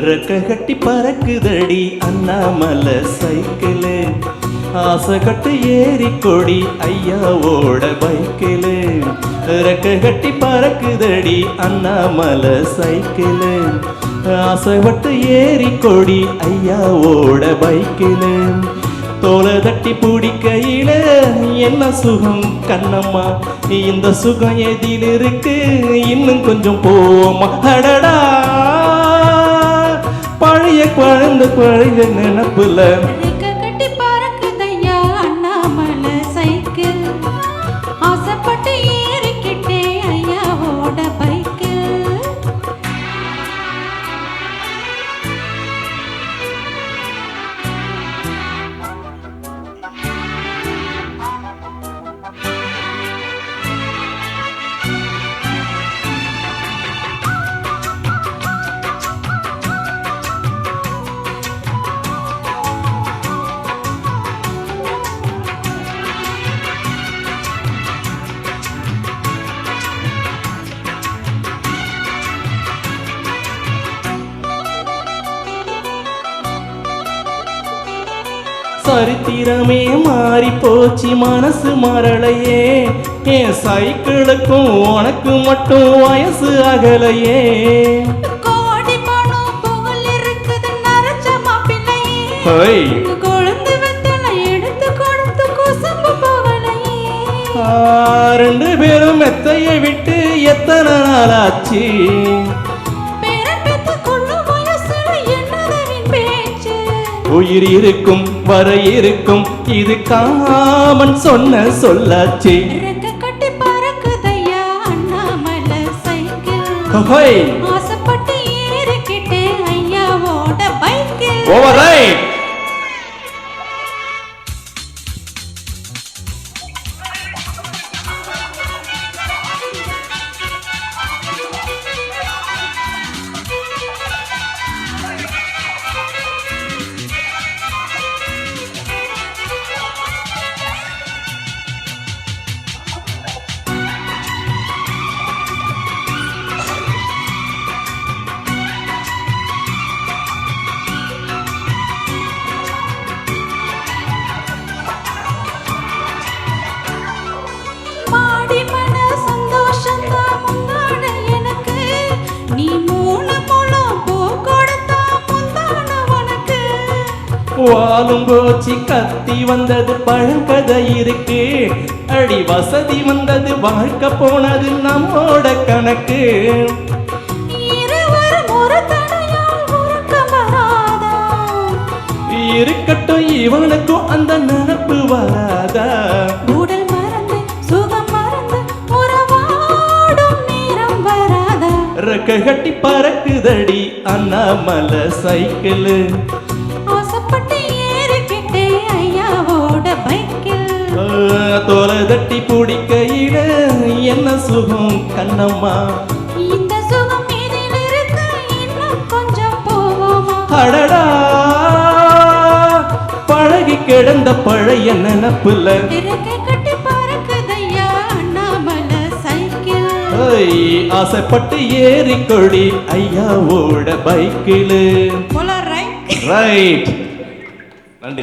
ரெக்க கட்டி பறக்குதடி அண்ணாமலை சைக்கிளு, ஆசை கட்டு ஏறி கொடி ஐயாவோட பைக்கிளு. ரெக்க கட்டி பறக்குதடி அண்ணாமலை சைக்கிளு, ஆசை கட்டு ஏறி கொடி ஐயாவோட பைக்கிளு. தோலை தட்டி பிடிக்கையில என்ன சுகம் கண்ணம்மா, இந்த சுகம் எதில் இருக்கு இன்னும் கொஞ்சம் போமா. அடடா பழைய குழந்தை பழைய நினப்புல கட்டி பறக்குதையா அண்ணாமலை சைக்கிள், ஆசைப்பட்டு ஏறிக்கிட்டே ஐயாவோட பைக்கிள். சரித்திரமே மாறி போச்சு மனசு மரளையே, என் சைக்கிளுக்கும் உனக்கு மட்டும் வயசு அகலையே. கோடி பணம் புகழ் இருக்குது நரச்ச மாப்பிள்ளையே, கொழுந்து வெத்தலை எடுத்து கொடுத்து குசும்பு போகலையே. ரெண்டு பேரும் மெத்தையை விட்டு எத்தனை நாளாச்சு, உயிர் இருக்கும் வர இருக்கும் இது காமன் சொன்ன சொல்லாச்சு. கட்டி பறக்குதையா அண்ணாமலை சைக்கிள், ஆசைப்பட்டு ஏறிக்கிட்டே ஐயாவோட பைக்கிள். ஓவர்ரைட். வாலும் போச்சு கத்தி வந்தது பழங்கதை இருக்கு, அடி வசதி வந்தது வாழ்க்கை போனது நம்மோட கணக்கு. இருக்கட்டும் இவனுக்கும் அந்த நினப்பு வராதா, உடல் மறந்து சுகம் மறந்து உறவாடும் நேரம் வராதா. ரெக்க கட்டி பறக்குதடி அண்ணாமலை சைக்கிளு, ஆசைப்பட்டு ஏறிக்கிட்டே ஐயாவோட பைக்கிள். தோலை தட்டி பிடிக்கையில என்ன சுகம் கண்ணம்மா, இந்த சுகம் இதில் இருக்கு இன்னும் கொஞ்சம் போவோமா. அடடா பழகி கிடந்த பழைய நினப்புல கட்டி பறக்குதையா அண்ணாமலை சைக்கிள், ஆசைப்பட்டு ஏறிக்கொடி ஐயாவோட பைக்கிளு. ரைட். ரைட். நன்றி.